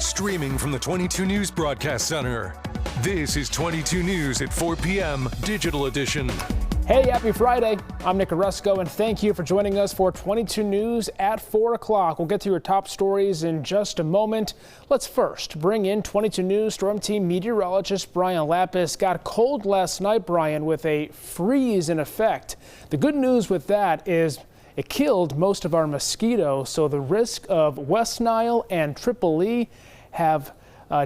Streaming from the 22 News Broadcast Center. This is 22 News at 4 p.m. Digital Edition. Hey, happy Friday. I'm Nick Oresco, and thank you for joining us for 22 News at 4 o'clock. We'll get to your top stories in just a moment. Let's first bring in 22 News Storm Team meteorologist Brian Lapis. Got cold last night, Brian, with a freeze in effect. The good news with that is it killed most of our mosquitoes, so the risk of West Nile and Triple E have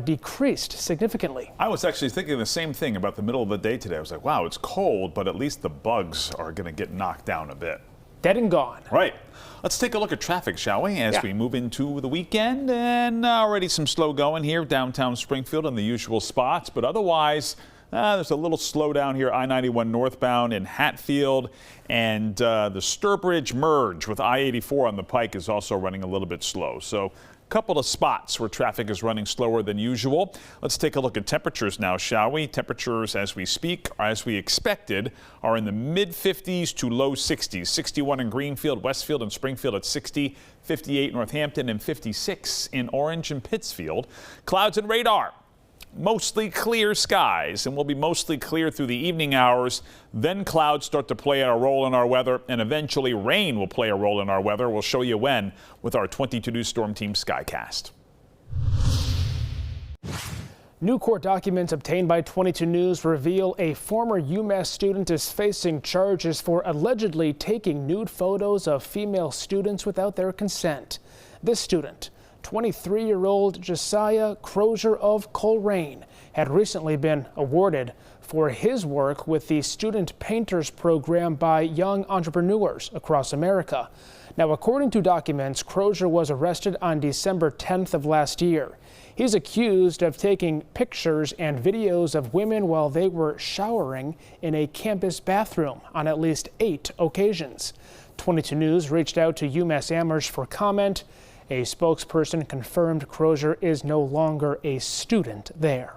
decreased significantly. I was actually thinking the same thing about the middle of the day today. I was like, wow, it's cold, but at least the bugs are going to get knocked down a bit. Dead and gone. Right. Let's take a look at traffic, shall we, as we move into the weekend. And already some slow going here downtown Springfield in the usual spots, but otherwise there's a little slowdown here, I-91 northbound in Hatfield, and the Sturbridge merge with I-84 on the Pike is also running a little bit slow. So couple of spots where traffic is running slower than usual. Let's take a look at temperatures now, shall we? Temperatures as we speak, as we expected, are in the mid-50s to low 60s. 61 in Greenfield, Westfield, and Springfield at 60, 58 Northampton, and 56 in Orange and Pittsfield. Clouds and radar. Mostly clear skies, and will be mostly clear through the evening hours. Then clouds start to play a role in our weather, and eventually rain will play a role in our weather. We'll show you when with our 22 News Storm Team Skycast. New court documents obtained by 22 News reveal a former UMass student is facing charges for allegedly taking nude photos of female students without their consent. This student, 23-year-old Josiah Crozier of Coleraine, had recently been awarded for his work with the Student Painters Program by young entrepreneurs across America. Now, according to documents, Crozier was arrested on December 10th of last year. He's accused of taking pictures and videos of women while they were showering in a campus bathroom on at least 8 occasions. 22 News reached out to UMass Amherst for comment. A spokesperson confirmed Crozier is no longer a student there.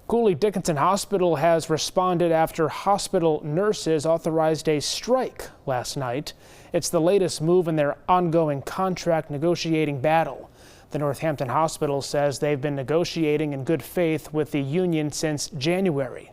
Cooley Dickinson Hospital has responded after hospital nurses authorized a strike last night. It's the latest move in their ongoing contract negotiating battle. The Northampton Hospital says they've been negotiating in good faith with the union since January.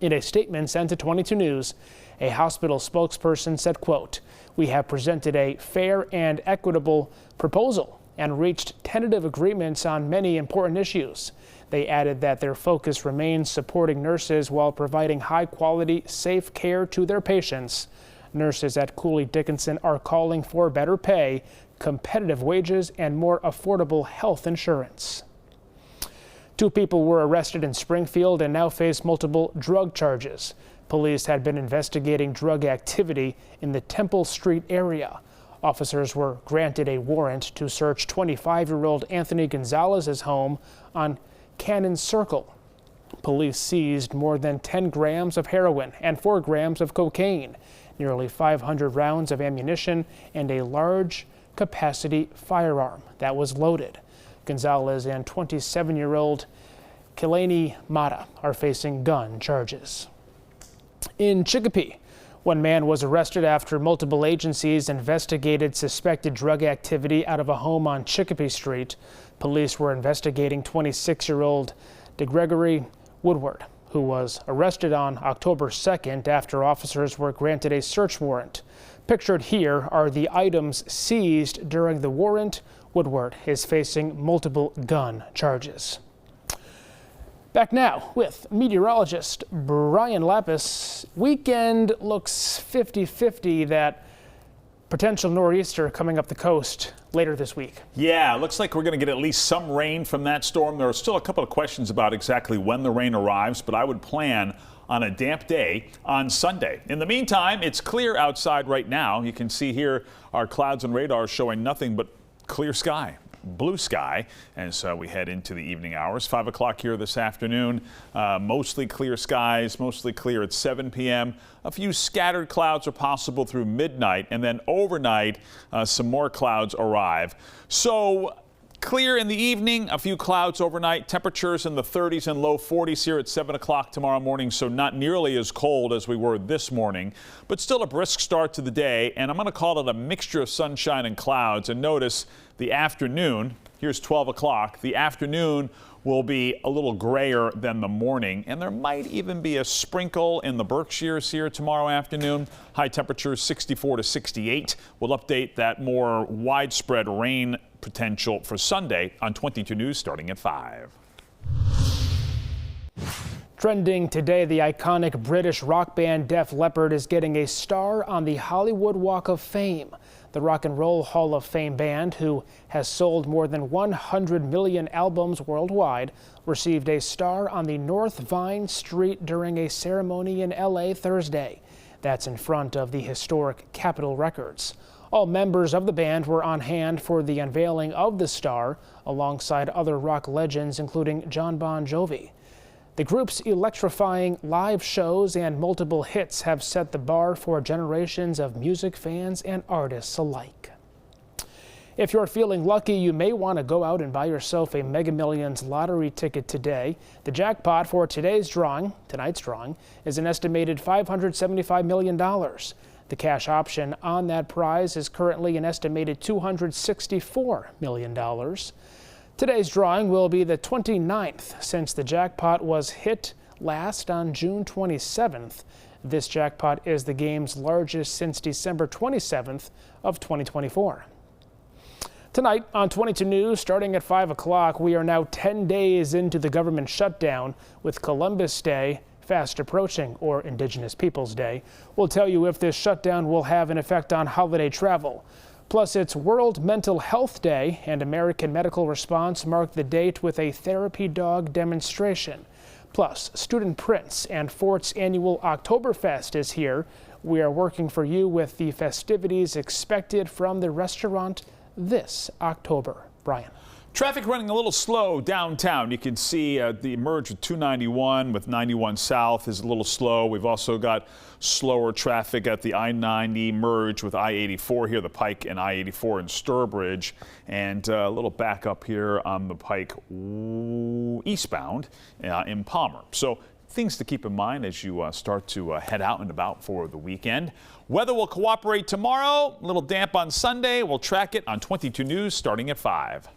In a statement sent to 22 News, a hospital spokesperson said, quote, "We have presented a fair and equitable proposal and reached tentative agreements on many important issues." They added that their focus remains supporting nurses while providing high-quality, safe care to their patients. Nurses at Cooley Dickinson are calling for better pay, competitive wages, and more affordable health insurance. 2 people were arrested in Springfield and now face multiple drug charges. Police had been investigating drug activity in the Temple Street area. Officers were granted a warrant to search 25-year-old Anthony Gonzalez's home on Cannon Circle. Police seized more than 10 grams of heroin and 4 grams of cocaine, nearly 500 rounds of ammunition, and a large capacity firearm that was loaded. Gonzalez and 27-year-old Kelani Mata are facing gun charges. In Chicopee, one man was arrested after multiple agencies investigated suspected drug activity out of a home on Chicopee Street. Police were investigating 26-year-old DeGregory Woodward, who was arrested on October 2nd after officers were granted a search warrant. Pictured here are the items seized during the warrant. Woodward is facing multiple gun charges. Back now with meteorologist Brian Lapis. Weekend looks 50-50, that potential nor'easter coming up the coast later this week. Yeah, looks like we're going to get at least some rain from that storm. There are still a couple of questions about exactly when the rain arrives, but I would plan on a damp day on Sunday. In the meantime, it's clear outside right now. You can see here our clouds and radar showing nothing but clear sky. Blue sky, and so we head into the evening hours. 5 o'clock here this afternoon. Mostly clear skies, mostly clear at 7 p.m. A few scattered clouds are possible through midnight, and then overnight some more clouds arrive. So clear in the evening, a few clouds overnight, temperatures in the 30s and low 40s here at 7 o'clock tomorrow morning, so not nearly as cold as we were this morning, but still a brisk start to the day, and I'm going to call it a mixture of sunshine and clouds. And notice the afternoon, Here's 12 o'clock. The afternoon will be a little grayer than the morning, and there might even be a sprinkle in the Berkshires here tomorrow afternoon. High temperatures 64 to 68. We'll update that more widespread rain potential for Sunday on 22 News starting at 5. Trending today, the iconic British rock band Def Leppard is getting a star on the Hollywood Walk of Fame. The Rock and Roll Hall of Fame band, who has sold more than 100 million albums worldwide, received a star on the North Vine Street during a ceremony in LA Thursday. That's in front of the historic Capitol Records. All members of the band were on hand for the unveiling of the star, alongside other rock legends including John Bon Jovi. The group's electrifying live shows and multiple hits have set the bar for generations of music fans and artists alike. If you're feeling lucky, you may want to go out and buy yourself a Mega Millions lottery ticket today. The jackpot for tonight's drawing, is an estimated $575 million. The cash option on that prize is currently an estimated $264 million. Today's drawing will be the 29th since the jackpot was hit last on June 27th. This jackpot is the game's largest since December 27th of 2024. Tonight on 22 News, starting at 5 o'clock, we are now 10 days into the government shutdown, with Columbus Day fast approaching, or Indigenous Peoples Day. We'll tell you if this shutdown will have an effect on holiday travel. Plus, it's World Mental Health Day, and American Medical Response marked the date with a therapy dog demonstration. Plus, Student Prince and Fort's annual Oktoberfest is here. We are working for you with the festivities expected from the restaurant this October. Brian. Traffic running a little slow downtown. You can see the merge with 291 with 91 South is a little slow. We've also got slower traffic at the I-90 merge with I-84 here, the Pike and I-84 in Sturbridge, and a little backup here on the Pike eastbound in Palmer. So things to keep in mind as you start to head out and about for the weekend. Weather will cooperate tomorrow. A little damp on Sunday. We'll track it on 22 News starting at 5.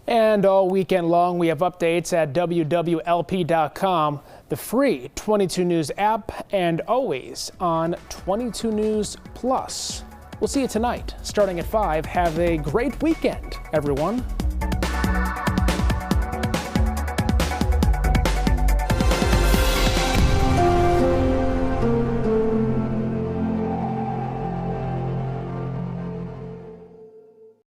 And all weekend long, we have updates at wwlp.com, the free 22 News app, and always on 22 News Plus. We'll see you tonight, starting at 5. Have a great weekend, everyone.